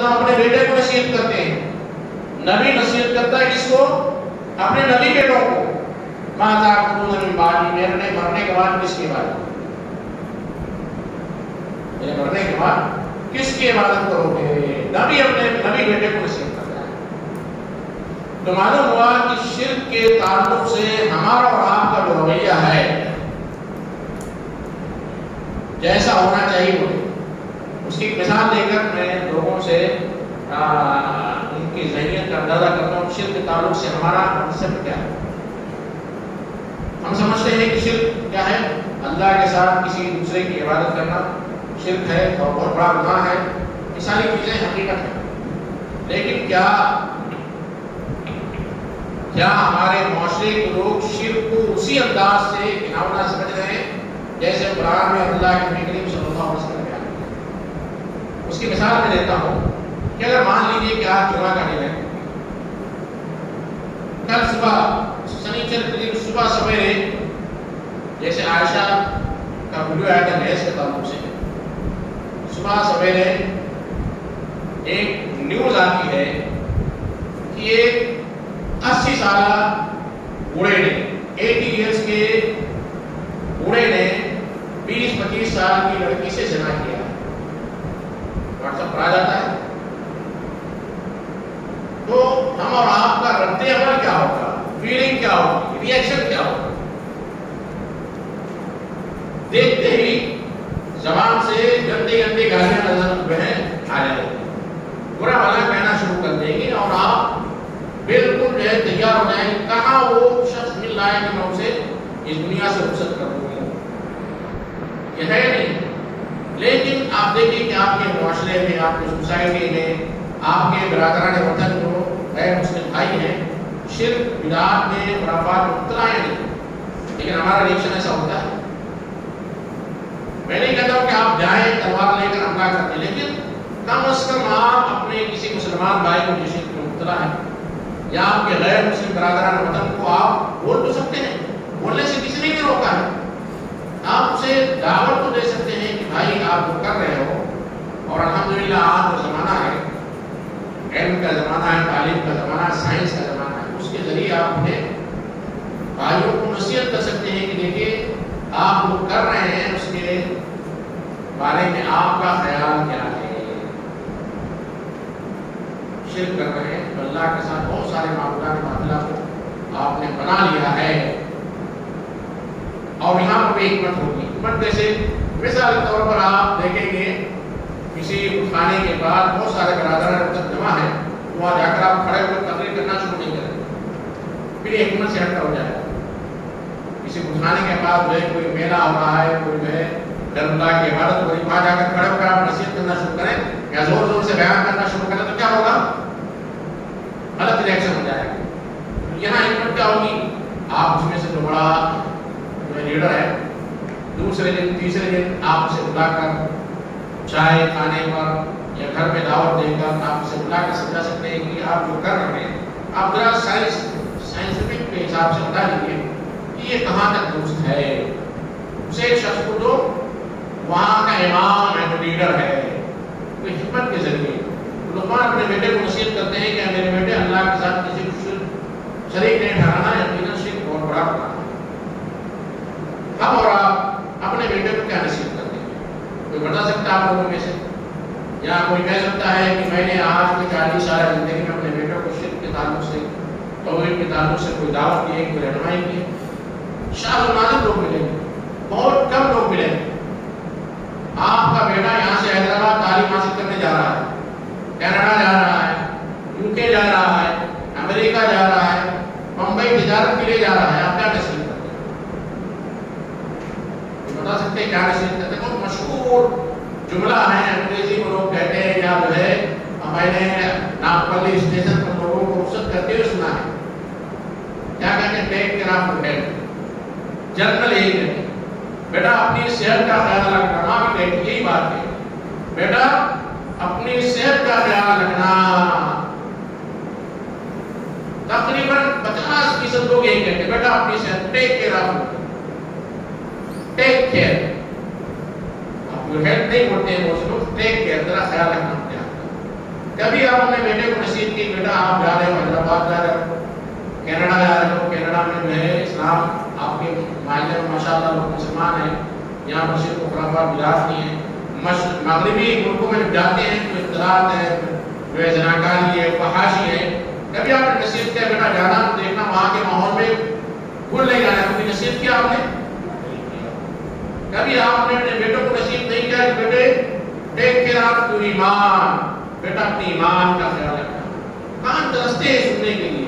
وسلم اپنے بیٹے کو نصیحت کرتے ہیں. نبی نصیحت کرتا ہے کس کو؟ اپنے نبی بیٹوں کو. ماں تعبدون من بعدی، میرے مرنے کے بعد کس کی عبادت؟ میرے مرنے کے بعد کس کی عبادت کرو گے؟ نبی اپنے نبی بیٹے کو نصیحت کرتا ہے. تو معلوم ہوا کہ شرک کے تعلق سے ہمارا اور آپ کا جو رویہ ہے جیسا ہونا چاہیے وہ. اس کی مثال دے کر میں لوگوں سے ان کی ذہنیت کا اندازہ کرتا ہوں. شرک کے تعلق سے ہمارا کنسپٹ کیا ہے؟ ہم سمجھتے ہیں کہ شرک کیا ہے؟ اللہ کے ساتھ کسی دوسرے کی عبادت کرنا شرک ہے اور بہت بڑا گناہ ہے. یہ ساری چیزیں حقیقت ہیں. لیکن کیا ہمارے معاشرے کے لوگ شرک کو اسی انداز سے گناونا سمجھ رہے ہیں جیسے قرآن میں اللہ کے نبی کریم صلی اللہ علیہ وسلم بیان کیا؟ اس کی مثال میں دیتا ہوں کہ اگر مان لیجیے کہ آج جمعہ کا دن ہے، کل صبح سنیچر کے دن صبح سویرے جیسے عائشہ کا ویڈیو آیا تھا بحث کے تعلق سے، صبح سویرے ایک نیوز آتی ہے کہ ایک 80 سالہ بوڑھے نے 80 ایئرس کے بوڑھے نے 20-25 سال کی لڑکی سے زنا کیا. واٹس ایپ پر آ جاتا ہے. تو ہم اور آپ کا رد عمل کیا ہوگا؟ فیلنگ کیا ہوگی؟ ری ایکشن کیا ہوگا؟ دیکھتے ہی زبان سے گندی گندی گالیاں نظر آ جائیں گی، برا بھلا کہنا شروع کر دیں گے اور آپ بالکل جو ہے تیار ہو جائیں گے. کہاں وہ شخص مل رہا ہے کہ میں اسے اس دنیا سے رخصت کر دوں گا؟ یہ ہے نہیں. لیکن آپ دیکھیں کہ آپ کے معاشرے میں، آپ کی سوسائٹی میں، آپ کے برادران وطن جو غیر مسلم بھائی ہیں شرک بدعات میں خرافات میں مبتلا ہیں نہیں، لیکن ہمارا ریئیکشن ایسا ہوتا ہے. میں نہیں کہتا ہوں کہ آپ جائیں تلوار لے کر حملہ کرتے، لیکن کم از کم آپ اپنے کسی مسلمان بھائی کو جو شرک میں مبتلا ہے یا آپ کے غیر مسلم برادران وطن کو آپ بول تو سکتے ہیں. بولنے سے کسی نے نہیں روکا ہے. آپ اسے دعوت تو دے سکتے ہیں کہ بھائی آپ جو کر رہے ہو، اور الحمدللہ آج جو زمانہ ہے، علم کا زمانہ ہے، تعلیم کا زمانہ ہے، سائنس کا زمانہ ہے، اس کے ذریعے آپ اپنے بھائیوں کو نصیحت کر سکتے ہیں کہ دیکھیے آپ جو کر رہے ہیں اس کے بارے میں آپ کا خیال کیا ہے. شرک کر رہے ہیں، اللہ کے ساتھ بہت سارے معبودات باطلہ کو آپ نے بنا لیا ہے. اور یہاں پر بھی حکمت ہوگی. حکمت جیسے مثال کے طور پر آپ دیکھیں گے کسی کھانے کے بعد بہت سارے برادران وطن جمع ہیں، وہاں جا کر آپ کھڑے ہو کر تقریر کرنا شروع نہیں کریں، پھر یہ حکمت سے ہٹا ہو جائے گا. کسی کھانے کے بعد جو ہے کوئی میلہ ہو رہا ہے، کوئی جو ہے اللہ کی عبادت ہو رہی، وہاں جا کر کھڑے ہو کر آپ نصیحت کرنا شروع کریں یا زور زور سے بیان کرنا شروع کریں تو کیا ہوگا؟ غلط ریئیکشن ہو جائے گا. یہاں حکمت کیا ہوگی؟ آپ اس میں سے جو بڑا لیڈر ہے، دوسرے دن تیسرے دن آپ اسے بلا کر چائے کھانے پر یا گھر میں دعوت دے کر آپ اسے بلا کر سمجھا سکتے ہیں کہ آپ جو کر رہے ہیں آپ ذرا سائنسفک کے حساب سے بتا دیجیے کہ یہ کہاں تک درست ہے. اسے ایک شخص کو جو وہاں کا امام ہے، جو لیڈر ہے، کوئی حکمت کے ذریعے لقمان اپنے بیٹے کو نصیحت کرتے ہیں کہ میرے بیٹے اللہ کے ساتھ کسی کو شریک نہیں ٹھہرانا، یقیناً شرک بہت بڑا گناہ ہے. ہم اور آپ اپنے بیٹے کو کیا نصیحت کرتے ہیں؟ کوئی بتا سکتا ہے آپ لوگوں میں سے؟ یا کوئی کہہ سکتا ہے کہ میں نے آج کی 40 سال زندگی میں اپنے بیٹوں کو شرک کے تعلق سے، توحید کے تعلق سے کوئی دعوت کی ہے، کوئی رہنمائی کی ہے؟ شاذ و نادر لوگ ملیں گے، بہت کم لوگ ملیں گے. آپ کا بیٹا یہاں سے حیدرآباد تعلیم حاصل کرنے جا رہا ہے، کینیڈا جا رہا ہے، UK جا رہا ہے، امریکہ جا رہا ہے، ممبئی تجارت کے لیے جا رہا ہے، آپ کیا نصیحت کرتے ہیں؟ بتا سکتے ہیں کیا نصیحت کرتے ہیں؟ بہت مشہور جملہ ہے، انگریزی میں لوگ کہتے ہیں یا جو ہے میں نے ناگپلی اسٹیشن پر لوگوں کو رخصت کرتے ہوئے سنا ہے. کیا کہتے ہیں؟ Take care of your health. General یہی کہتے ہیں بیٹا اپنی صحت کا خیال رکھنا. ماں بھی کہتی یہی بات ہے، بیٹا اپنی صحت کا خیال رکھنا. تقریباً 50% لوگ یہی کہتے ہیں بیٹا اپنی صحت take care of take care. آپ جو ہیلتھ نہیں بولتے ہیں وہ لوگ ٹیک کیئر، ذرا خیال رکھنا اپنے آپ کا. کبھی آپ اپنے بیٹے کو نصیحت کی بیٹا آپ جا رہے ہو حیدرآباد جا رہے ہو, کینیڈا جا رہے ہو, کینیڈا میں جو ہے اسلام آپ کے معاشرے میں ماشاء اللہ لوگ مسلمان ہیں, یہاں مسجد کو خرافات بلاس نہیں ہے. مغربی ملکوں میں جاتے ہیں تو اختلاط ہے, جو ہے زناکاری ہے, فحاشی ہے. کبھی آپ نے نصیحت کیا بیٹا جانا دیکھنا وہاں کے ماحول میں بھول نہیں جانا, کبھی نصیحت کیا آپ نے؟ کبھی آپ نے اپنے بیٹوں کو نصیحت نہیں کیا کہ بیٹے ٹیک کیئر آف یور ایمان, بیٹا اپنے ایمان کا خیال رکھنا. کان ترستے ہیں سننے کے لیے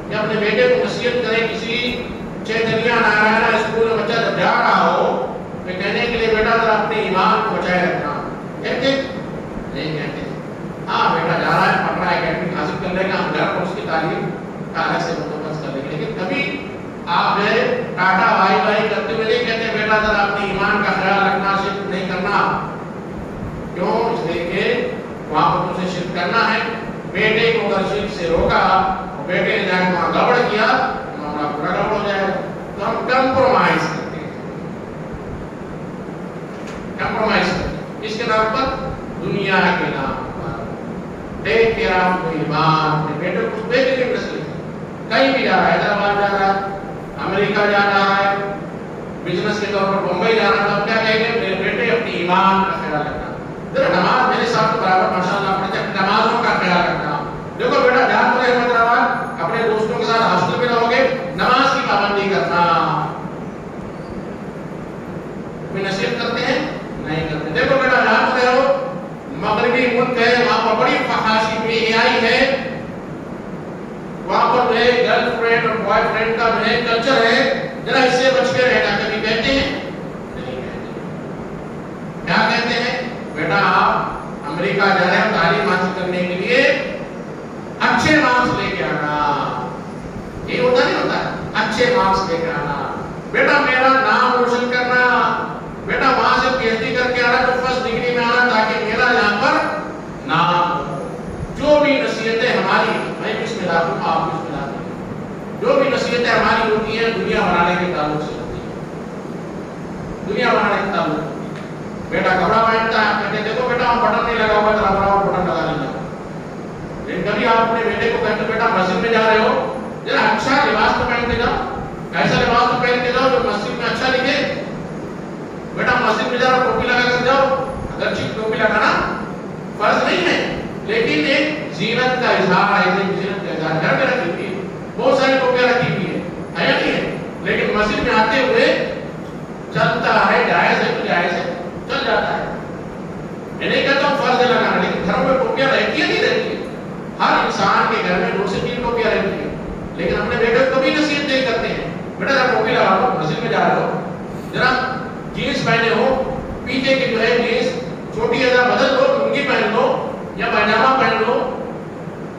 کہ اپنے بیٹے کو نصیحت کرے. کسی چیتنیہ نارائنا اسکول میں بچہ جب جا رہا ہو تو کہنے کے لیے بیٹا ذرا اپنے ایمان کو بچائے رکھنا, کہتے نہیں کہتے. ہاں بیٹا جا رہا ہے, پڑھ رہا ہے, اکیڈمک حاصل کر لے گا, ہم گھر پر اس کی تعلیم کا الگ سے بندوبست کر لیں گے. لیکن کبھی آپ جو ہے ٹاٹا وائی وائی کرتے ہوئے نہیں کہتے بیٹا ذرا اپنے ایمان کا خیال رکھنا, شرک نہیں کرنا. کیوں؟ اس لیے کہ وہاں پر تجھے شرک کرنا ہے. بیٹے کو اگر شرک سے روکا اور بیٹے نے جا کے وہاں گڑبڑ کیا تو معاملہ پورا گڑبڑ ہو جائے. تو ہم کمپرومائز کرتے ہیں, کمپرومائز کرتے ہیں. اس کے نام پر دنیا کے نام پر ٹیک کیئر آف یور ایمان. اپنے بیٹے کو بیٹے کی نصیحت کہیں بھی جا رہا ہے, حیدرآباد جا رہا ہے, امریکہ جا رہا ہے, بزنس کے طور پر بمبئی جا رہا ہے, تو اب کیا کہیں گے میرے بیٹے اپنی ایمان کا خیال رکھنا. ذرا نماز میرے ساتھ برابر ماشاء اللہ پڑھتے ہیں, نمازوں کا خیال رکھنا. دیکھو بیٹا جا تو رہے حیدرآباد, اپنے دوستوں کے ساتھ ہاسٹل میں رہو گے, نماز کی پابندی کرنا. کوئی نصیحت کرتے ہیں؟ نہیں کرتے. دیکھو بیٹا جا تو رہے ہو, مغربی ملک ہے, وہاں پر بڑی فحاشی بے حیائی ہے, وہاں پر جو ہے گرل فرینڈ اور بوائے فرینڈ کا جو ہے کلچر ہے, ذرا اس سے بچ کے رہنا. کبھی کہتے ہیں؟ نہیں کہتے. کیا کہتے ہیں؟ بیٹا آپ امریکہ جا رہے ہیں تعلیم حاصل کرنے کے لیے, اچھے مارکس لے کے آنا. یہ ہوتا نہیں ہوتا ہے, اچھے مارکس لے کے آنا. بیٹا میرا نام روشن کرنا. بیٹا وہاں سے پی ایچ ڈی کر کے آنا تو فرسٹ ڈگری میں آنا, تاکہ میرا یہاں پر نام. جو بھی نصیحتیں ہماری, میں کس میں داخل ہوں, آپ کس میں داخل ہیں, جو بھی نصیحتیں ہماری ہوتی ہیں دنیا بنانے کے تعلق سے ہوتی ہیں, دنیا بنانے کے تعلق سے. بیٹا کپڑا پہنتا ہے, کہتے دیکھو بیٹا ہم بٹن نہیں لگا ہوا, ذرا بڑا بٹن لگا لیجیے. لیکن کبھی آپ اپنے بیٹے کو کہتے بیٹا مسجد میں جا رہے ہو, ذرا اچھا لباس تو پہن کے جاؤ, ایسا لباس تو پہن کے جاؤ جو مسجد میں اچھا دکھے. بیٹا مسجد میں ذرا ٹوپی لگا کر جاؤ. اگرچہ ٹوپی لگانا فرض نہیں ہے, لیکن ایک زینت کا اظہار ہے, زینت کا اظہار. گھر میں رکھی ہوئی ہے, بہت ساری ٹوپیاں رکھی ہوئی ہے یا نہیں ہے, لیکن مسجد میں آتے ہوئے چلتا ہے, جائز ہے تو جائز ہے, چل جاتا ہے. میں نہیں کہتا ہوں فرض لگانا, لیکن گھروں میں ٹوپیاں رہتی ہے نہیں رہتی ہے. ہر انسان کے گھر میں 2 سے 3 ٹوپیاں رہتی ہیں. لیکن اپنے بیٹے کو کبھی نصیحت نہیں کرتے ہیں بیٹا ذرا ٹوپی لگا لو, مسجد میں جا رہے ہو, ذرا جینس پہنے ہو, پیچھے کی جو ہے جینس چھوٹی ہے ذرا بدل لو, لنگی پہن لو یا پائجامہ پہن لو.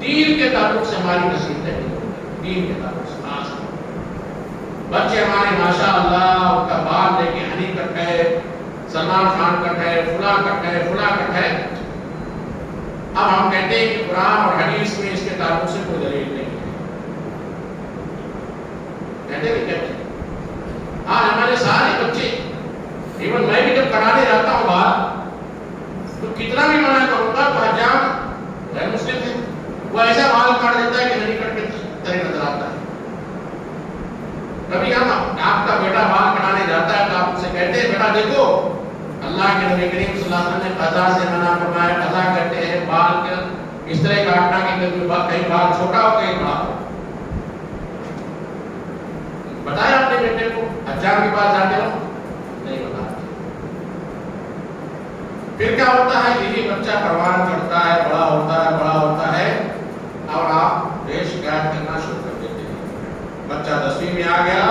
دین کے تعلق سے ہماری نصیحت ہے, دین کے تعلق سے. خاص بچے ہمارے ماشاء اللہ ان کا بال لے کے ہنی کٹ ہے, سلمان خان کٹ ہے, فلاں کٹ ہے, فلاں کٹ ہے. اب ہم کہتے ہیں کہ قرآن اور حدیث میں اس کے تعلق سے کوئی دلیل نہیں ہے. کہتے ہیں کہتے ہیں. آج ہمارے سارے بچے, ایون میں بھی جب کرانے جاتا ہوں باہر تو کتنا بھی منع کروں گا تو حجام غیر مسلم ہے, وہ ایسا بال کاٹ دیتا ہے کہ ہنی کٹ کے طرح نظر آتا ہے. کبھی ہم آپ کا بیٹا بال کٹانے جاتا ہے تو آپ سے کہتے ہیں بیٹا دیکھو اللہ کے نبی کریم صلی اللہ علیہ وسلم نے قضا سے منع فرمایا. قضا کرتے ہیں بال کے اس طرح کاٹنا کہ کہیں بال چھوٹا ہو کہیں بڑا ہو. بتایا اپنے بیٹے کو, حجام کے پاس جاتے ہو نہیں بتاتے. پھر کیا ہوتا ہے, یہی بچہ پروان چڑھتا ہے, بڑا ہوتا ہے, بڑا ہوتا ہے, اور آپ بے شکایت کرنا شروع کر دیتے ہیں. بچہ 10ویں میں آ گیا,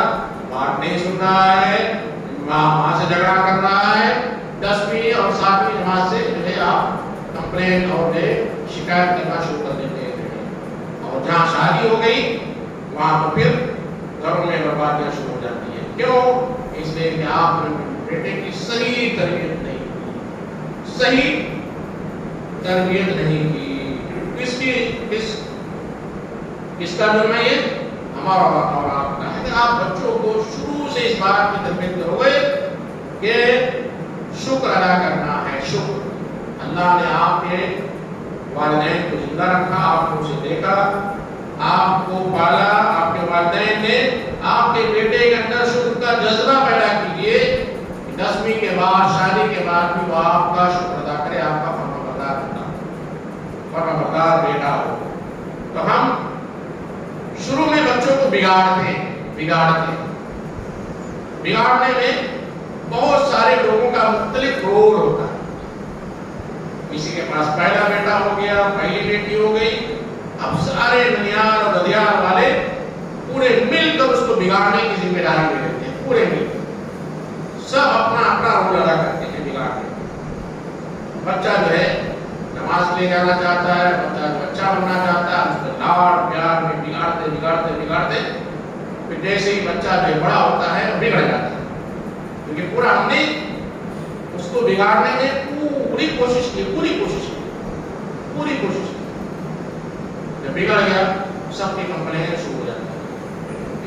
بات نہیں سن رہا ہے, ماں سے جھگڑا کر رہا ہے. 10ویں اور 7ویں جماعت سے جو ہے آپ کمپلین اور شکایت کرنا شروع کر دیتے ہیں. اور جہاں شادی ہو گئی وہاں تو پھر گھروں میں بربادیاں شروع ہو جاتی ہیں. کیوں؟ اس لیے کہ آپ نے بیٹے کی صحیح تربیت نہیں کی, صحیح تربیت نہیں کی. کس کا جرم ہے یہ؟ ہمارا اور آپ کا ہے کہ آپ بچوں کو شروع سے اس بات کی تربیت کرو گے کہ شکر ادا کرنا ہے. شکر اللہ نے آپ کے والدین کو زندہ رکھا، آپ نے اسے دیکھا، آپ کو پالا، آپ کے والدین نے آپ کے بیٹے کے اندر شکر کا جذبہ پیدا کیجیے، 10ویں کے بعد شادی کے بعد بھی وہ آپ کا شکر ادا کرے، آپ کا فرمانبردار بیٹا ہو۔ تو ہم شروع میں بچوں کو بگاڑتے بگاڑنے میں بہت سارے لوگوں کا مختلف رول ہوتا ہے۔ کسی کے پاس پہلا بیٹا ہو گیا، پہلی بیٹی ہو گئی، اب سارے ننیال اور ددیال والے پورے مل کر اس کو بگاڑنے کی ذمہ داری لے لیتے ہیں، پورے مل سب اپنا اپنا رول ادا کرتے ہیں بگاڑنے۔ بچہ جو ہے نماز لے جانا چاہتا ہے، بچہ جو اچھا بننا چاہتا ہے، اس کو لاڑ پیار میں بگاڑتے پھر جیسے ہی بچہ جو بڑا ہوتا ہے بگڑ جاتا ہے، کیونکہ پورا ہم نے اس کو بگاڑنے میں پوری کوشش کی۔ جب بگڑ گیا سب کی کمپلین شروع ہو جاتی ہے۔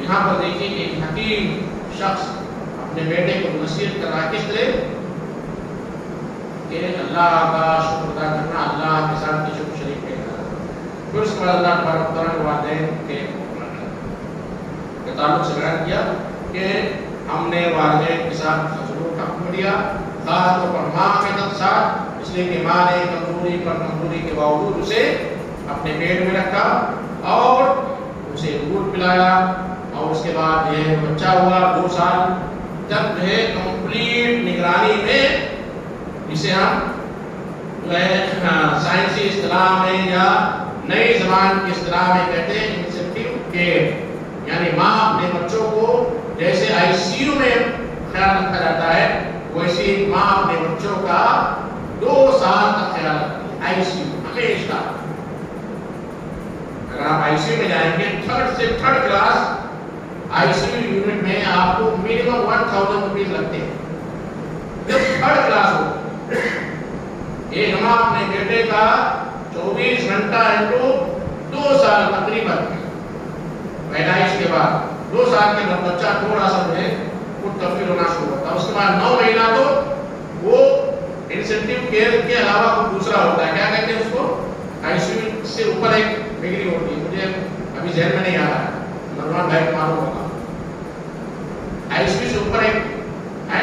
یہاں پر دیکھیے کہ ایک حکیم شخص اپنے بیٹے کو نصیحت کر رہا ہے، کس طرح کہ اللہ کا شکر ادا کرنا، اللہ کے ساتھ کی شکر شریک کرنا۔ پھر اس کے بعد اللہ تبارک و تعالیٰ نے والدین کے تعلق سے بیان کیا کہ ہم نے والدین کے ساتھ ضرور کا حکم دیا، خاص طور پر ماں کے ساتھ، اس لیے کہ ماں نے کمزوری کے باوجود اسے اپنے پیٹ میں رکھا اور اسے دودھ پلایا، اور اس کے بعد یہ بچہ ہوا 2 سال تک جو ہے کمپلیٹ نگرانی میں، جسے ہم سائنسی اصطلاح میں یا نئی زبان کی اصطلاح میں کہتے ہیں انٹینسیو کیئر، یعنی ماں اپنے بچوں کو جیسے آئی سی یو میں خیال رکھا جاتا ہے، ویسے ماں اپنے بچوں کا 2 سال تک خیال رکھتی ہے، آئی سی یو ہمیشہ۔ اگر آپ آئی سی یو میں جائیں گے 3rd سے 3rd class I C U unit میں آپ کو منیمم 1000 روپیز لگتے ہیں، جب 3rd کلاس ہو۔ ایک ماں اپنے بیٹے کا 24 گھنٹہ انٹو 2 سال تقریباً پیدائش کے بعد 2 سال کے بعد بچہ تھوڑا سا جو ہے وہ تبدیل ہونا شروع ہوتا ہے، اس کے بعد 9 مہینہ تو وہ انسینٹیو کیئر کے علاوہ کوئی دوسرا ہوتا ہے، کیا کہتے ہیں اس کو، آئی سی یو سے اوپر ایک ڈگری ہوتی ہے، مجھے ابھی ذہن میں نہیں آ رہا ہے، نرمان بھائی کو معلوم ہوگا، آئی سی یو سے اوپر ایک ہے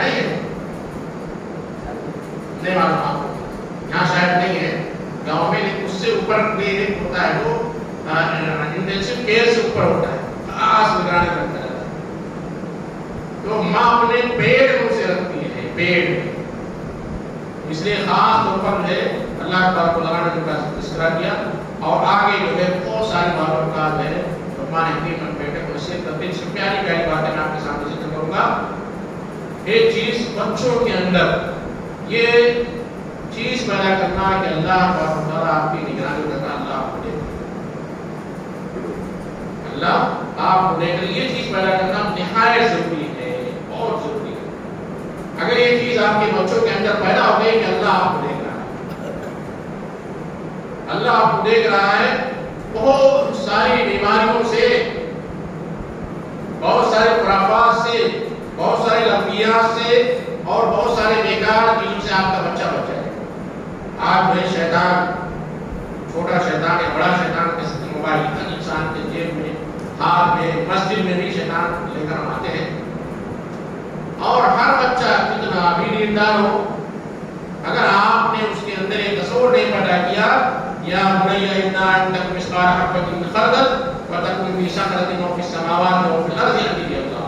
نہیں معلوم آپ کو، یہاں شاید نہیں ہے گاؤں میں، اس سے اوپر ایک ہوتا ہے جو انٹینسیو کیئر سے اوپر ہوتا ہے، خاص نگرانی کرتا ہے، تو ماں اپنے پیٹ میں اسے رکھتی ہے، پیٹ میں، اس لیے خاص طور پر جو ہے اللہ تبارک و تعالیٰ نے ان کا تذکرہ کیا، اور آگے جو ہے بہت ساری باتوں کا جو ہے لقمان حکیم بیٹے کو اس سے تبدیل سے پیاری باتیں میں آپ کے سامنے ذکر کروں گا۔ ایک چیز بچوں کے اندر یہ چیز پیدا کرنا کہ اللہ تبارک و تعالیٰ آپ کی نگرانی کرنا، اللہ آپ کو دے، اللہ آپ کو دے کر یہ چیز پیدا کرنا نہایت ضروری ہے، بہت ضروری ہے۔ اگر یہ چیز آپ کے بچوں کے اندر پیدا ہو گئی کہ اللہ آپ کو دیکھ رہا ہے، اللہ آپ کو دیکھ رہا ہے، بہت ساری بیماریوں سے، بہت سارے خرافات سے، بہت سارے لفظیات سے اور بہت سارے بیکار چیزوں سے آپ کا بچہ بچ جائے۔ آج جو ہے شیطان، چھوٹا شیطان یا بڑا شیطان کے ساتھ موبائل انسان کے جیب میں، ہاتھ میں، مسجد میں بھی شیطان لے کر آتے ہیں، اور ہر بچہ کتنا بھی دیندار ہو، اگر آپ نے اس کے اندر ایک تصور نہیں پیدا کیا، یا بنی انا انک مثقال حبۃ من خردل فتکن فی صخرۃ او فی السماوات او فی الارض یأتی بہ اللہ،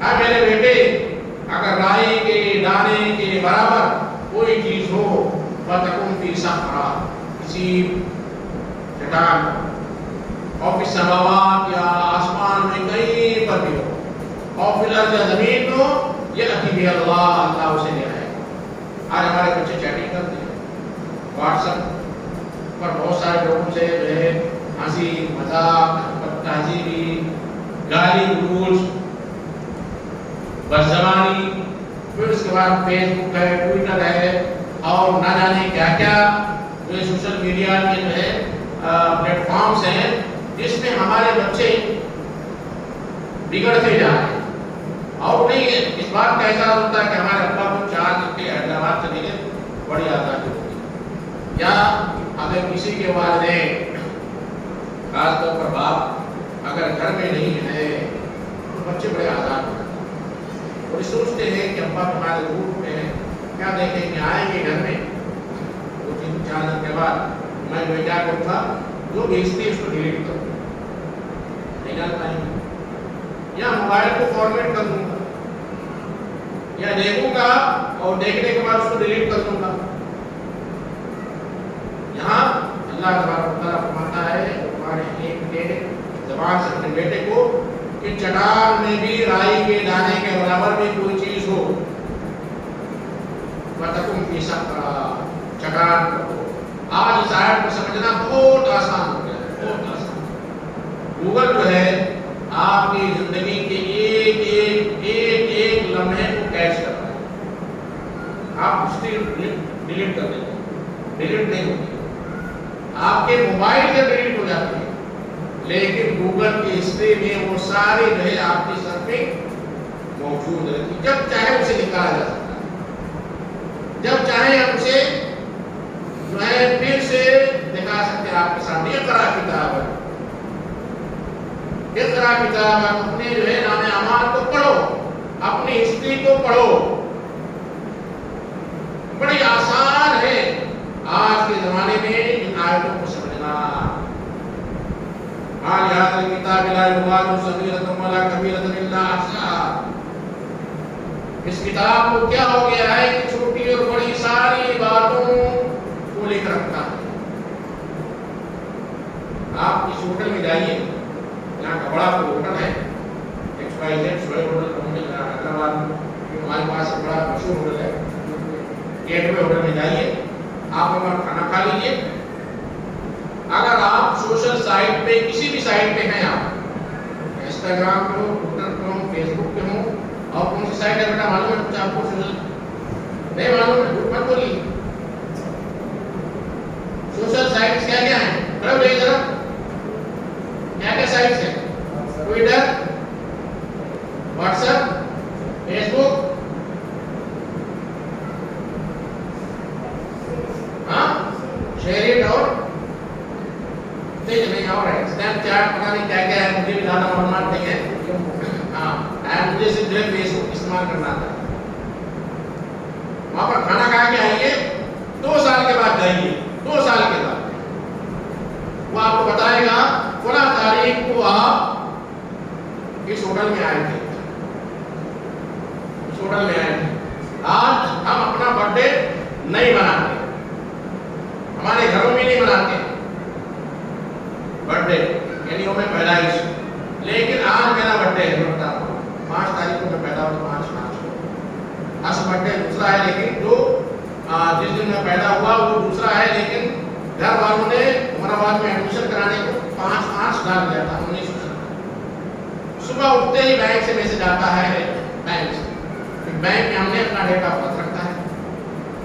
اے میرے بیٹے اگر رائی کے دانے کے برابر کوئی چیز ہو، فتکن فی صخرہ، کسی چٹان او فی السماوات یا آسمان میں کہیں پر بھی ہو، او فی الارض زمین کو، یأتی بہ اللہ، اللہ اسے لے آئے۔ آج ہمارے بچے چیٹنگ کرتے ہیں واٹس ایپ پر بہت سارے لوگوں سے جو ہے ہنسی مذاق تہذیبی گالی گلوچ بدزبانی، پھر اس کے بعد فیس بک ہے، ٹویٹر ہے، اور نہ جانے کیا کیا جو سوشل میڈیا کے جو ہے پلیٹ فارمز ہیں، جس میں ہمارے بچے بگڑتے جا رہے ہیں۔ اور نہیں اس بات کا احساس ہوتا ہے کہ ہمارے ابا کو 4 گھنٹے حیدرآباد چلے گئے، بڑی آزادی ہوگی، یا اگر کسی کے والدین خاص طور پر باپ اگر گھر میں نہیں ہے تو بچے بڑے آزاد ہو جاتے ہیں اور سوچتے ہیں کہ ابا ہمارے روپ میں ہیں، کیا دیکھیں گے آئیں گے گھر میں تو 3-4 دن کے بعد میں کیا کروں گا، جو بھیجتی ہے اس کو ڈیلیٹ کروں گا، نہیں جان پائیں گے، یا موبائل کو فارمیٹ کر دوں گا، یا دیکھوں گا اور دیکھنے کے بعد اس کو ڈیلیٹ کر دوں گا۔ یہاں اللہ تبارک و تعالیٰ فرماتا ہے ہمارے ایک کے زبان سے اپنے بیٹے کو کہ چٹان میں بھی رائی کے دانے کے برابر بھی کوئی چیز ہو وَتَكُمْ فِي سَقْرَا، چٹان کو۔ آج اس آیت کو سمجھنا بہت آسان ہو گیا ہے، بہت آسان۔ گوگل جو ہے آپ کی زندگی کے ایک لمحے کو کیچ کر رہا ہے، آپ ہسٹری ڈیلیٹ کر دیں گے، ڈیلیٹ نہیں ہوتی، آپ کے موبائل سے ڈیلیٹ ہو جاتی ہے، لیکن گوگل کی ہسٹری میں وہ سارے جو ہے آپ کی سرفنگ موجود رہتی ہے، جب چاہے اسے نکالا جا سکتا ہے، جب چاہے ہم اسے جو ہے پھر سے دکھا سکتے ہیں آپ کے سامنے۔ اقرا کتاب ہے، اقرا کتاب، اپنے جو ہے نام اعمال کو پڑھو، اپنی ہسٹری کو پڑھو، بڑی آسان ہے آج کے زمانے میں ان آیتوں کو سمجھنا۔ ہاں یاد الکتاب لا یغادر صغیرۃ ولا کبیرۃ الا احصاها، اس کتاب کو کیا ہو گیا ہے کہ چھوٹی اور بڑی ساری باتوں کو لکھ رکھتا ہے۔ آپ کسی ہوٹل میں جائیے، یہاں کا بڑا کوئی ہوٹل ہے XYZ شعیب ہوٹل حیدرآباد میں، ہمارے پاس ایک بڑا مشہور ہوٹل ہے، گیٹ وے ہوٹل میں جائیے، آپ ہمارا کھانا کھا لیجیے۔ اگر آپ سوشل سائٹ پہ کسی بھی سائٹ پہ ہیں، آپ انسٹاگرام پہ ہو، ٹویٹر پہ ہو، فیس بک پہ ہو، اور کون سی سائٹ ہے بیٹا معلوم ہے کچھ آپ کو؟ سوشل نہیں معلوم ہے، جھوٹ مت بولیے۔ سوشل سائٹس کیا کیا ہیں؟ کیا کیا سائٹس ہیں؟ Twitter, WhatsApp, Facebook, share it, اور نہیں اور ہے اسنیپ چیٹ، پتہ نہیں کیا کیا ہے، مجھے بھی زیادہ معلومات نہیں ہے۔ ہاں مجھے صرف جو ہے فیس بک استعمال کرنا تھا۔ وہاں پر کھانا کھا کے آئیے، 2 سال کے بعد جائیے، 2 سال کے بعد وہ آپ کو بتائے گا فلاں تاریخ کو آپ اس ہوٹل میں آئے تھے، اس ہوٹل میں آئے تھے۔ آج ہم اپنا برتھ ڈے نہیں مناتے، ہمارے گھروں میں نہیں مناتے برتھ ڈے، یعنی وہ میں پیدائش، لیکن آج میرا برتھ ڈے ہے، 5 تاریخ کو میں پیدا ہوا، 5 مارچ کو۔ اصل برتھ ڈے دوسرا ہے، لیکن جو جس دن میں پیدا ہوا وہ دوسرا ہے، لیکن گھر والوں نے عمر آباد میں ایڈمیشن کرانے کو 5 مارچ ڈال دیا تھا 1970۔ صبح اٹھتے ہی بینک سے میسج آتا ہے، بینک سے، بینک میں ہم نے اپنا ڈیٹ آف برتھ رکھتا ہے،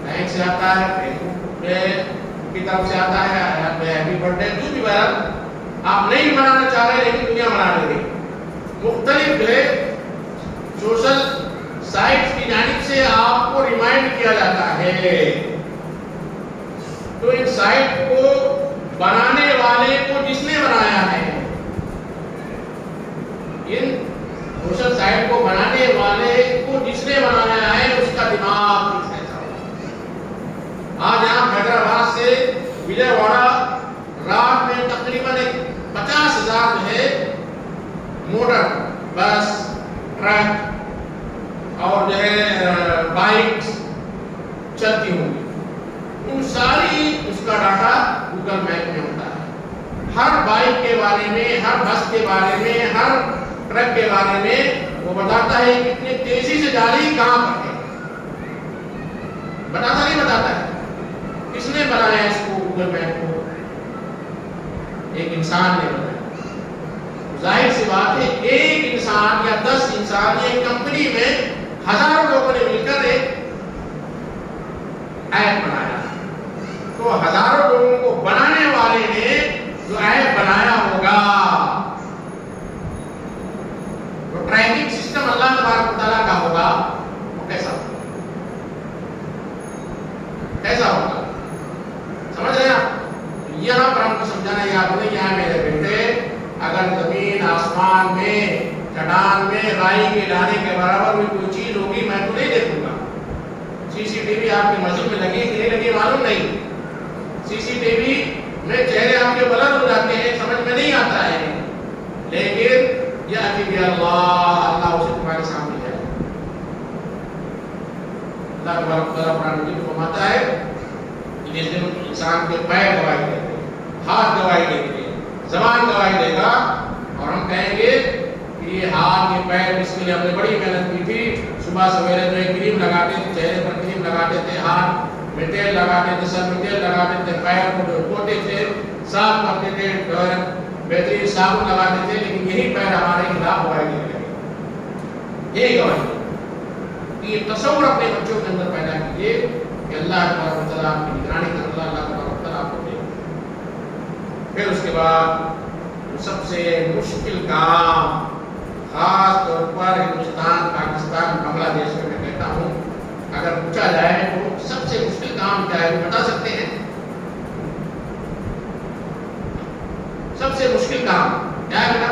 بینک سے آتا ہے، فیس بک پہ کی طرف سے آتا ہے، ہیپی برتھ ڈے، جو بھی بہرحال آپ نہیں منانا چاہ رہے لیکن دنیا منا لے گی۔ مختلف جو ہے سوشل سائٹس کی جانب سے آپ کو ریمائنڈ کیا جاتا ہے، تو ان سائٹ کو بنانے والے کو جس نے بنایا ہے، ان سوشل سائٹ کو بنانے والے کو جس نے بنایا ہے، اس کا دماغ کس ایسا ہوگا۔ آج آپ حیدرآباد سے وجے واڑہ رات میں تقریباً 50,000 جو ہے موٹر، بس، ٹرک اور جو ہے بائکس چلتی ہوں گی، ان ساری اس کا ڈاٹا گوگل میپ میں ہوتا ہے۔ ہر بائک کے بارے میں، ہر بس کے بارے میں، ہر ٹرک کے بارے میں وہ بتاتا ہے کتنی تیزی سے جا رہی، کہاں پر ہے، بتاتا نہیں بتاتا ہے۔ کس نے بنایا اس کو گوگل میپ کو؟ ایک انسان نے بنایا۔ ظاہر سی بات ہے ایک انسان یا 10 انسان یا ایک کمپنی میں ہزاروں لوگوں نے مل کر ایک ایپ بنایا، تو ہزاروں لوگوں کو بنانے والے نے جو ایپ بنایا ہوگا، تو ٹریکنگ سسٹم اللہ تبارک و تعالیٰ کا ہوگا، وہ کیسا ہوگا؟ کیسا ہوگا؟ سمجھ رہے ہیں آپ؟ یا بنیا میرے بیٹے اگر زمین آسمان میں چٹان میں رائی کے دانے کے برابر بھی کوئی چیز ہوگی میں تو نہیں دیکھوں گا. سی سی ٹی وی آپ کی مسجد میں لگی کہ نہیں لگی معلوم نہیں. سی سی ٹی وی میں چہرے آپ کے بلند ہو جاتے ہیں سمجھ میں نہیں آتا ہے لیکن یہ عجیب اللہ اسے تمہارے سامنے ہے. اللہ تبارک تعالیٰ قرآن مجید فرماتا ہے کہ جس دن انسان کے پیر گواہی دیتے ہیں, ہاتھ گواہی دیتے ہیں, زبان گواہی دے گا اور ہم کہیں گے کہ یہ ہاتھ یہ پیر اس کے لیے ہم نے بڑی محنت کی تھی. صبح سویرے جو کریم لگاتے تھے, چہرے پر کریم لگاتے تھے, ہاتھ میں تیل لگاتے تھے, سر میں تیل لگاتے تھے, پیر کو دھوتے تھے, صاف کرتے تھے, بہترین صابن لگاتے تھے, لیکن یہی پیر ہمارے خلاف گواہی دے رہے ہیں. یہی گواہی. یہ تصور اپنے بچوں کے اندر پیدا کیجیے کہ اللہ تبارک و تعالیٰ آپ کی نگرانی کر رہا, اللہ تبارک و تعالیٰ آپ کو دے. پھر اس کے بعد سب سے مشکل کام خاص طور پر ہندوستان, پاکستان, بنگلہ دیش میں کہتا ہوں اگر پوچھا جائے تو سب سے مشکل کام کیا ہے بتا سکتے ہیں؟ سب سے مشکل کام کیا ہے بیٹا؟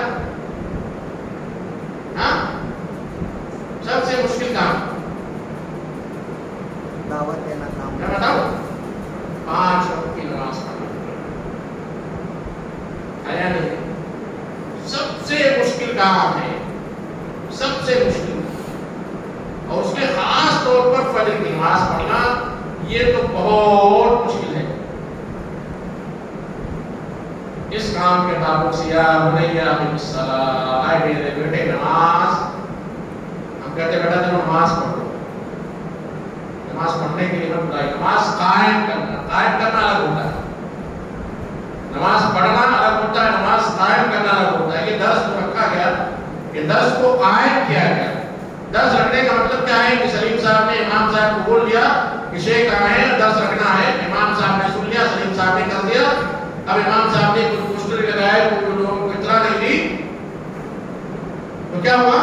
ہاں سب سے مشکل کام دعوت دینا کام. میں بتاؤں 5 وقت کی نماز پڑھنا آیا نہیں. سب سے مشکل کام ہے, سب سے مشکل, اور اس کے خاص طور پر فجر کی نماز پڑھنا یہ تو بہت مشکل ہے. اس کام کے تعلق سے یا بنیا بالصلاۃ, اے میرے بیٹے نماز, ہم کہتے بیٹا جب نماز پڑھو, نماز پڑھنے کے لیے بتائیے نماز قائم کرنا الگ ہوتا ہے, نماز پڑھنا الگ ہوتا ہے, نماز قائم کرنا الگ ہوتا ہے. یہ درس کو رکھا گیا, یہ درس کو قائم کیا گیا. درس رکھنے کا مطلب کیا ہے کہ سلیم صاحب نے امام صاحب کو بول دیا کہ شیخ آئے ہیں درس رکھنا ہے, امام صاحب نے سن لیا, سلیم صاحب نے کر دیا. اب امام صاحب نے کچھ پوسٹر لگائے, لوگوں کو اطلاع نہیں دی تو کیا ہوا؟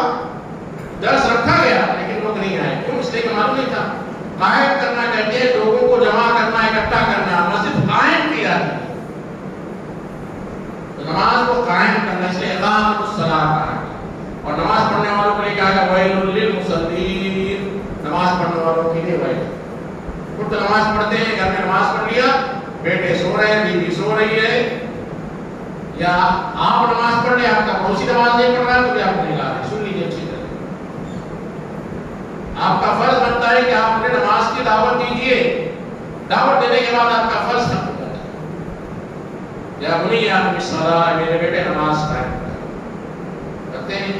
درس رکھا گیا لیکن لوگ نہیں آئے. کیوں؟ اس لیے کہ معلوم نہیں تھا. قائم کرنا کہتے ہیں لوگوں کو جمع کرنا, اکٹھا کرنا. مسجد قائم کی جاتی ہے تو نماز کو قائم کرنا, اس لیے اقامۃ الصلاۃ کہا گیا. اور نماز پڑھنے والوں کے لیے کہا گیا ویل للمصلین, نماز پڑھنے والوں کے لیے ویل. خود نماز پڑھتے ہیں, گھر میں نماز پڑھ لیا, بیٹے سو رہے ہیں, بیوی سو رہی ہے, یا آپ نماز پڑھ لیں, آپ کا پڑوسی نماز نہیں پڑھ رہا ہے تو بھی آپ نہیں لا رہے. سن لیجیے اچھی طرح, آپ کا فرض بنتا ہے کہ آپ نے نماز کی دعوت دیجیے. دعوت دینے کے بعد آپ کا فرض ختم ہو جاتا ہے. یا بنیا بالصلاۃ, میرے بیٹے نماز قائم کرتے ہیں.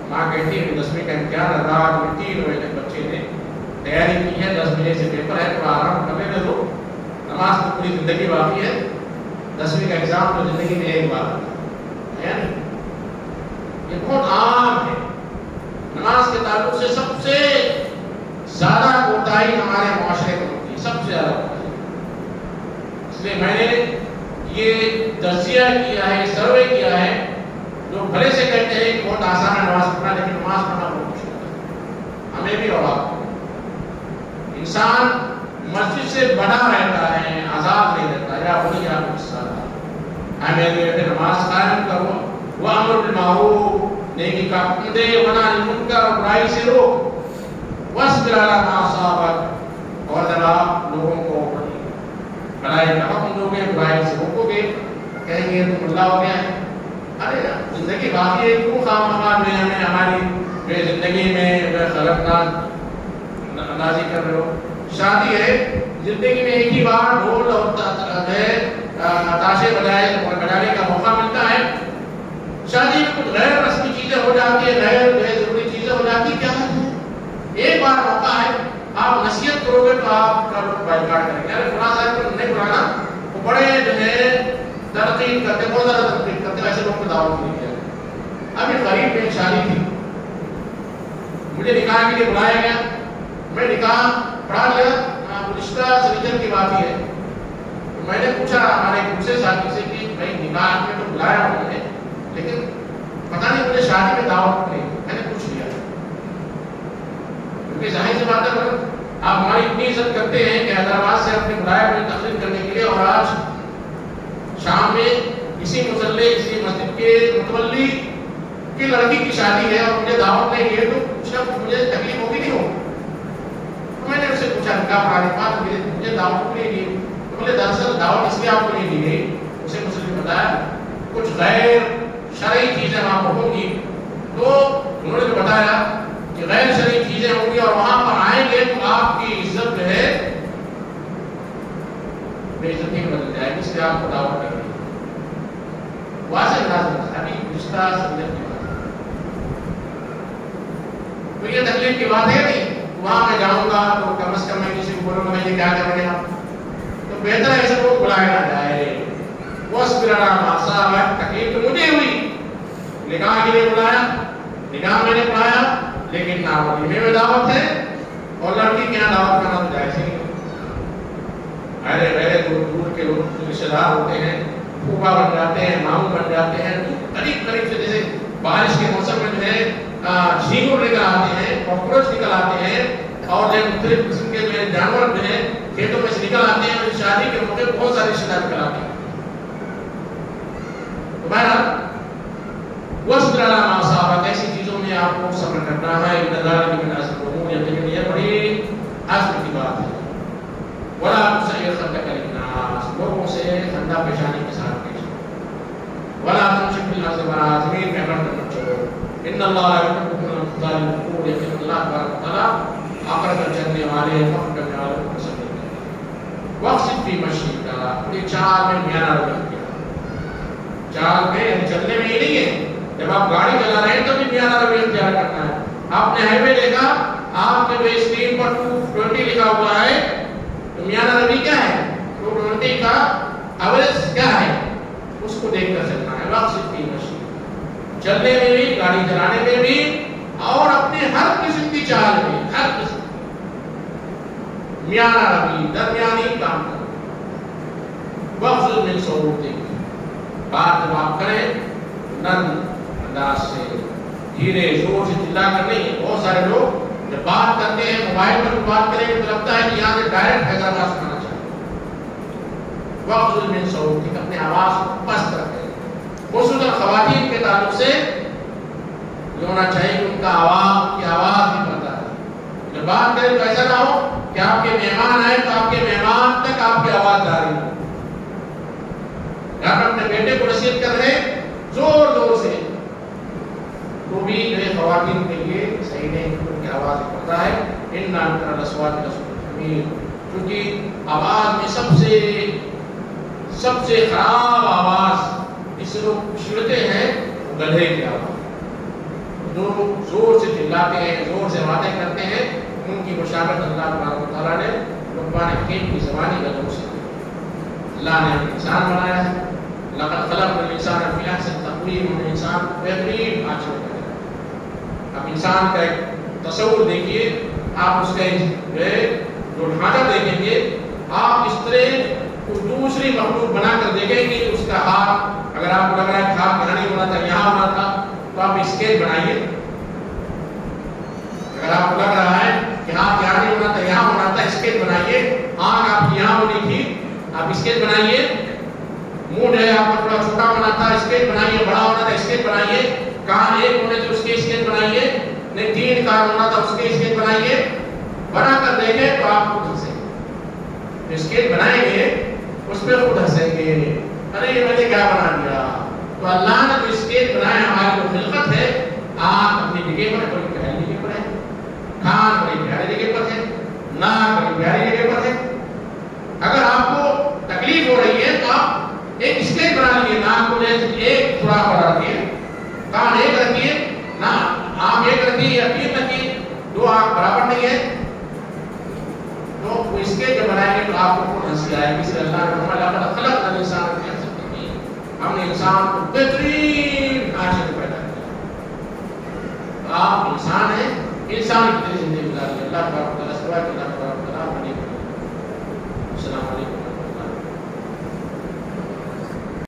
ماں کہتی ہے 10ویں کا امتحان ہے, رات میں 3 بجے تک بچے نے تیاری کی ہے, 10 بجے سے پیپر ہے, تھوڑا آرام کرنے دو. نماز تو پوری زندگی باقی ہے, 10ویں کا ایگزام تو زندگی میں ایک بار ہے. یہ بہت عام ہے. نماز کے تعلق سے سب سے زیادہ کوتاہی ہمارے معاشرے میں ہوتی ہے, سب سے زیادہ کوتاہی. اس لیے میں نے یہ تجزیہ کیا ہے, سروے کیا ہے. لوگ بھلے سے کہتے ہیں کہ بہت آسان ہے نماز پڑھنا, لیکن نماز پڑھنا بہت مشکل ہے ہمیں بھی اور آپ کو. انسان مسجد سے بنا رہتا ہے, آزاد نہیں رہتا. یا بنیا بالصلاۃ, اے میرے بیٹے نماز قائم کرو. وامر بالمعروف, نیکی کا حکم دے, منع عن المنکر, برائی سے روک. واصبر علی ما اصابک, اور جب آپ لوگوں کو بھلائی کا حکم دو گے, برائی سے روکو گے, کہیں گے تم اللہ ہو گیا ہے. ارے زندگی باقی ہے, کیوں خواہ میں ہمیں ہماری زندگی میں خلقنا نازی کر رہے ہو. شادی ہے, زندگی میں ایک ہی بار ڈھول اور تاشے بجانے کا موقع ملتا ہے. شادی میں کچھ غیر رسمی چیزیں ہو جاتی ہیں, غیر ضروری چیزیں ہو جاتی ہیں. کیا ہے, ایک بار موقع ہے, آپ نصیحت کرو گے تو آپ کا لوگ بائیکاٹ کریں گے. ارے فلاں صاحب کو نہیں بلانا, وہ بڑے جو ہے ترقی کرتے, بہت زیادہ ترقی کرتے, ایسے لوگ کو دعوت نہیں دیا. ابھی قریب میں شادی تھی, مجھے نکاح کے لیے بلایا گیا. میں نکاح پڑھا لیا, گزشتہ سلیجر کی بات ہے. میں نے پوچھا ہمارے دوسرے ساتھی سے کہ بھائی نکاح میں تو بلایا انہوں نے, لیکن پتہ نہیں مجھے شادی میں دعوت نہیں. میں نے پوچھ لیا, کیونکہ ظاہر سی بات ہے آپ ہماری اتنی عزت کرتے ہیں کہ حیدرآباد سے اپنے بلایا مجھے تقریر کرنے کے لیے, اور آج پہ کسی مسلح کسی مسجد کے متولی کی لڑکی کی شادی ہے اور مجھے دعوت نہیں ہے تو کچھ مجھے تکلیف ہوگی نہیں ہو؟ تو میں نے اس سے پوچھا نکاح پڑھانے کے بعد مجھے دعوت نہیں دی، تو بولے دراصل دعوت اس لیے آپ کو نہیں دی گئی، اسے مسلم نے بتایا کچھ غیر شرعی چیزیں وہاں پر ہوں گی، تو انہوں نے بتایا کہ غیر شرعی چیزیں ہوں گی اور وہاں پر آئیں گے تو آپ کی عزت جو ہے بے عزتی میں بدل جائے گی، اس لیے آپ کو دعوت کر رہی ہے۔ واضح انداز ابھی رشتہ سمجھنے کی بات ہے، تو یہ تکلیف کی بات ہے نہیں، وہاں میں جاؤں گا تو کم از کم میں کسی کو بولوں گا یہ کیا کر رہے ہیں آپ، تو بہتر ہے ایسے کو بلایا نہ جائے۔ تکلیف تو مجھے ہوئی، نکاح کے لیے بلایا، نکاح میں نے پڑھایا، لیکن نہ ولیمے میں دعوت ہے اور لڑکی کے یہاں دعوت کرنا تو جائز نہیں۔ ارے میرے دور دور کے لوگ رشتے دار ہوتے ہیں، پھوپھا بن جاتے ہیں، ماموں بن جاتے ہیں، قریب قریب سے جیسے بارش کے موسم میں جو ہے جھینگور نکل آتے ہیں، کاکروچ نکل آتے ہیں اور جو مختلف قسم کے جو جانور جو ہیں کھیتوں میں سے نکل آتے ہیں، شادی کے موقع بہت سارے رشتے دار نکل آتے ہیں۔ تو بہرحال وصبر علی ما اصابک، ایسی چیزوں میں آپ کو صبر کرنا ہے، ان ذلک من عزم الامور، یہ بڑی عزم کی بات ہے۔ ولا تسیر خدک للناس، لوگوں سے خندہ پیشانی کے ساتھ پیش ہو۔ ولا تمشی فی الارض مرحا، زمین میں گردن مت چلو۔ ان اللہ لا یحب کل مختال فخور، یقینا اللہ تبارک و تعالی آخرت چلنے والے فخر کرنے والے کو پسند نہیں کرتا۔ واقصد فی مشیک، اپنی چال میں میانہ روی کیا، چال میں چلنے میں یہ نہیں ہے جب آپ گاڑی چلا رہے ہیں تو بھی میانہ روی اختیار کرنا ہے۔ آپ نے ہائی وے دیکھا، آپ کے اسکرین پر 220 لکھا ہوا ہے، تو میانہ روی کیا ہے؟ 220 کا ایوریج کیا ہے؟ اس کو دیکھ کر چلنا ہے۔ واقصد فی مشیک، چلنے میں بھی، گاڑی چلانے میں بھی، اور اپنے ہر قسم کی چال میں، ہر قسم میانہ روی، درمیانی کام کرو۔ واغضض من صوتک، بات جب آپ کریں نرم انداز سے، دھیرے زور سے چلا کر نہیں۔ بہت سارے لوگ جب بات کرتے ہیں موبائل پر بات کریں تو لگتا ہے کہ یہاں سے ڈائریکٹ حیدرآباد سنانا چاہیے۔ واغضض من صوتک، اپنے آواز کو پست رکھیں۔ خصوصاً خواتین کے تعلق سے یہ ہونا چاہیے کہ ان کا آواز کی آواز بھی پڑتا ہے۔ جب بات کریں تو ایسا نہ ہو کہ آپ کے مہمان آئے تو آپ کے مہمان تک آپ کی آواز جا رہی ہو۔ آپ اپنے بیٹے کو نصیحت کر رہے ہیں زور زور سے، تو بھی جو ہے خواتین کے لیے صحیح نہیں، ان کی آواز پڑتا ہے۔ اِنَّ أَنكَرَ الْأَصْوَاتِ لَصَوْتُ الْحَمِيرِ، کیونکہ آواز میں سب سے خراب آواز جس سے لوگ چھڑتے ہیں وہ گدھے کی آواز، جو زور سے چلاتے ہیں، زور سے باتیں کرتے ہیں، ان کی مشابہت اللہ تبارک و تعالیٰ نے لقمان حکیم کی زبانی گدھوں سے کی۔ اللہ نے انسان بنایا ہے، لقد خلقنا الانسان فی احسن تقویم، ہم نے انسان کو بہترین ڈھانچے میں بنایا ہے۔ اب انسان کا ایک تصور دیکھیے، آپ اس کا جو ڈھانچہ دیکھیں گے، آپ اس طرح کوئی دوسری مخلوق بنا کر دیکھیں گے، اس کا ہاتھ اگر آپ کو لگ رہا ہے کہ ہاتھ یہاں نہیں ہونا تھا یہاں ہونا تھا تو آپ اسکیچ بنائیے۔ اگر آپ کو لگ رہا ہے کہ ہاتھ یہاں نہیں ہونا تھا یہاں ہونا تھا، اسکیچ بنائیے۔ آنکھ آپ کی یہاں ہونی تھی، آپ اسکیچ بنائیے۔ منہ جو ہے آپ کا تھوڑا چھوٹا ہونا تھا، اسکیچ بنائیے۔ بڑا ہونا تھا، اسکیچ بنائیے۔ کان ایک ہونے تھے، اس کے اسکیچ بنائیے۔ نہیں 3 کان ہونا تھا، اس کے اسکیچ بنائیے۔ بنا کر دیکھیں تو آپ خود ہنسیں گے، اسکیچ بنائیں گے اس پہ خود ہنسیں گے، ارے یہ میں نے کیا بنا دیا۔ تو اللہ نے جو اسکیچ بنایا ہماری جو خلقت ہے، آنکھ اپنی جگہ پر بڑی پیاری جگہ پر ہے، کان بڑی پیاری جگہ پر ہے، ناک بڑی پیاری جگہ پر ہے۔ اگر آپ کو تکلیف ہو رہی ہے تو آپ ایک اسکیچ بنا لیجیے، ناک کو ایک تھوڑا بڑا رکھیے، کان ایک رکھیے، آنکھ ایک رکھیے یا 3 رکھیے، 2 آنکھ برابر نہیں ہے، تو وہ اسکیچ بنائیں گے تو آپ کو خود ہنسی آئے گی۔ اس لیے اللہ نے فرمایا لقد خلقنا الانسان فی احسن تقویم، ہم نے انسان کو بہترین ڈھانچے میں پیدا کیا۔ آپ انسان ہیں، انسان کی طرح زندگی گزاریے۔ اللہ تعالیٰ